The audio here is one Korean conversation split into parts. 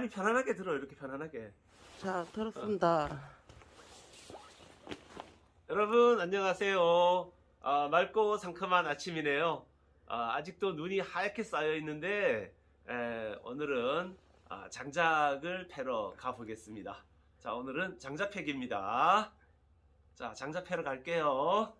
아니 편안하게 들어. 이렇게 편안하게. 자, 들었습니다. 여러분 안녕하세요. 맑고 상큼한 아침이네요. 아직도 눈이 하얗게 쌓여 있는데 오늘은 장작을 패러 가보겠습니다. 자, 오늘은 장작 패기입니다. 자, 장작 패러 갈게요.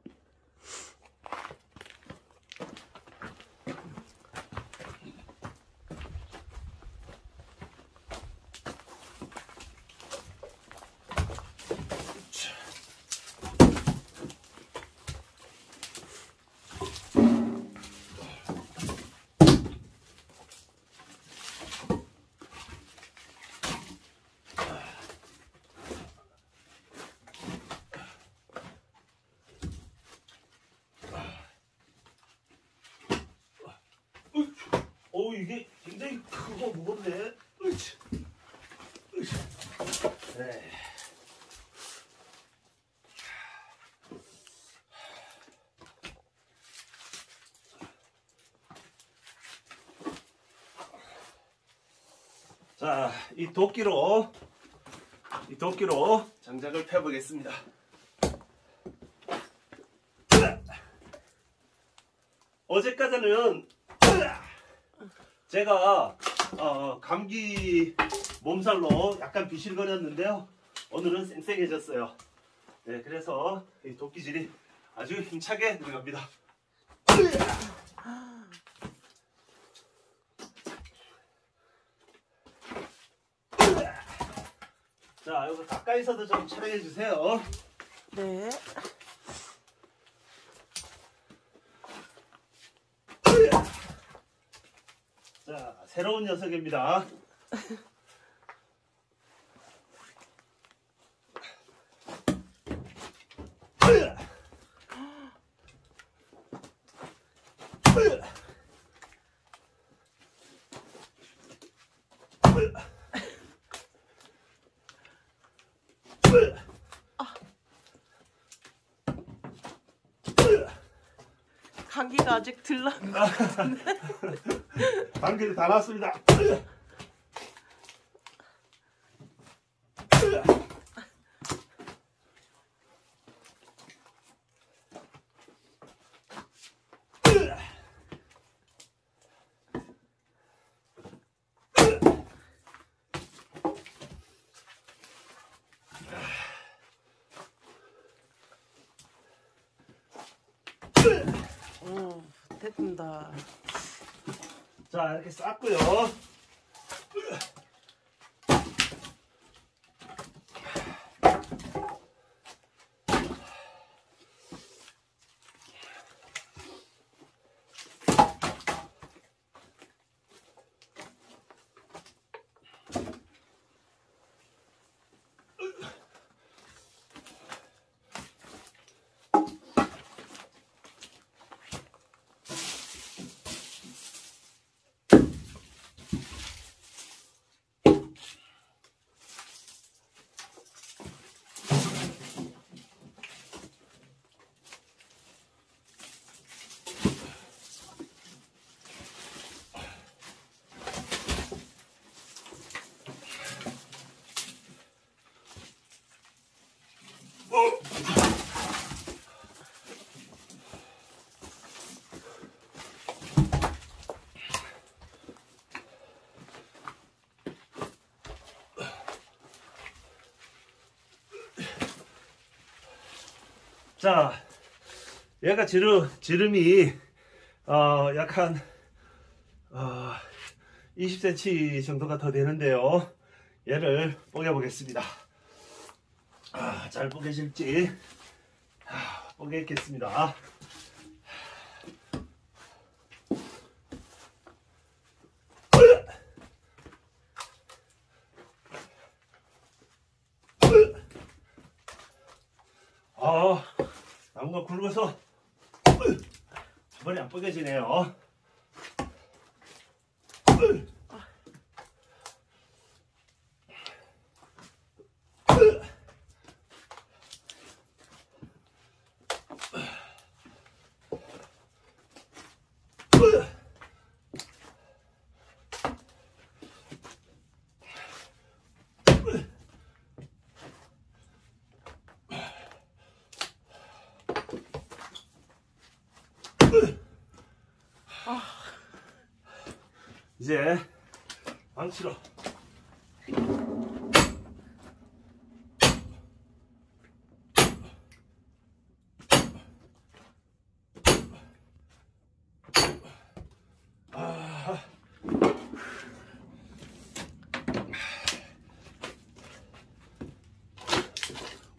이게 굉장히 크고 무겁네. 네. 자, 이 도끼로 장작을 펴보겠습니다. 어제까지는 제가 감기 몸살로 약간 비실거렸는데요. 오늘은 쌩쌩해졌어요. 네, 그래서 이 도끼질이 아주 힘차게 들어갑니다. 자, 이거 가까이서도 좀 촬영해 주세요. 네. 자, 새로운 녀석입니다. 감기가 아직 덜 난 것 같은데. 감기를 다 났습니다. 됐습니다. 자, 이렇게 쌌고요. 자, 얘가 지름이 약 한 20cm 정도가 더 되는데요. 얘를 뽀개 보겠습니다. 잘 뽀개질지 뽀개겠습니다. 나무가 굵어서 한 번에 안 뽀개지네요. 이제 망치로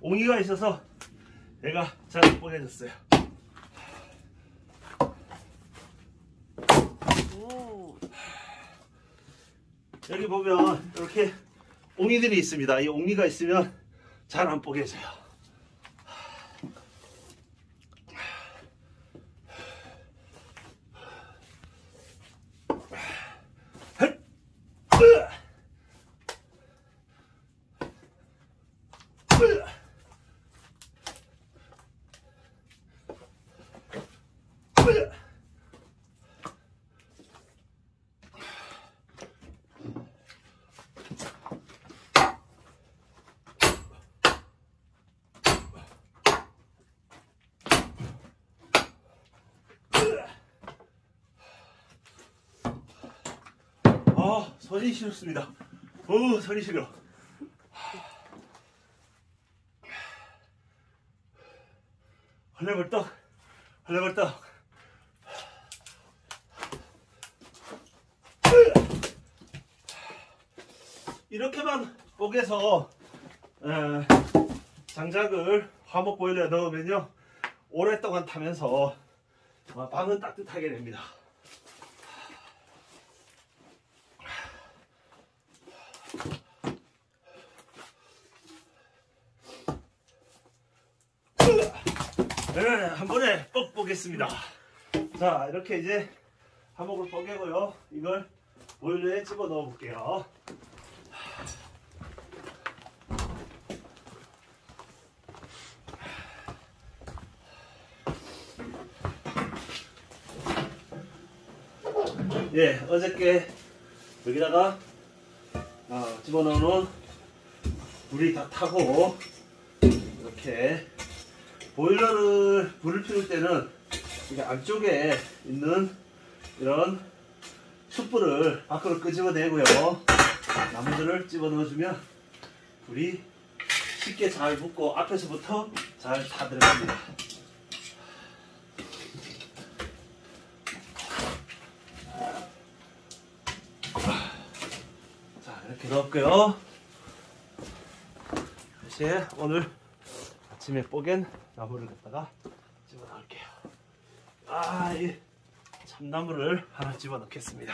옹이가 있어서 얘가 잘 못 보내졌어요. 오. 여기 보면 이렇게 옹이들이 있습니다. 이 옹이가 있으면 잘 안 뽀개져요. 손이 시렵습니다. 손이 시려. 헐레벌떡, 헐레벌떡. 이렇게만 뽀개서 장작을 화목 보일러에 넣으면요 오랫동안 타면서 방은 따뜻하게 됩니다. 네, 한 번에 뻑 보겠습니다. 자, 이렇게 이제 화목을 뽀개고요. 이걸 보일러에 집어 넣어 볼게요. 예, 어저께 여기다가 집어넣어놓은 불이 다 타고 이렇게 보일러를 불을 피울 때는 이게 안쪽에 있는 이런 숯불을 밖으로 끄집어내고요. 나무들을 집어넣어주면 불이 쉽게 잘 붙고 앞에서부터 잘 타 들어갑니다. 자, 이렇게 넣었고요. 이제 오늘 아침에 뽀갠 나무를 갖다가 집어넣을게요. 이 참나무를 하나 집어넣겠습니다.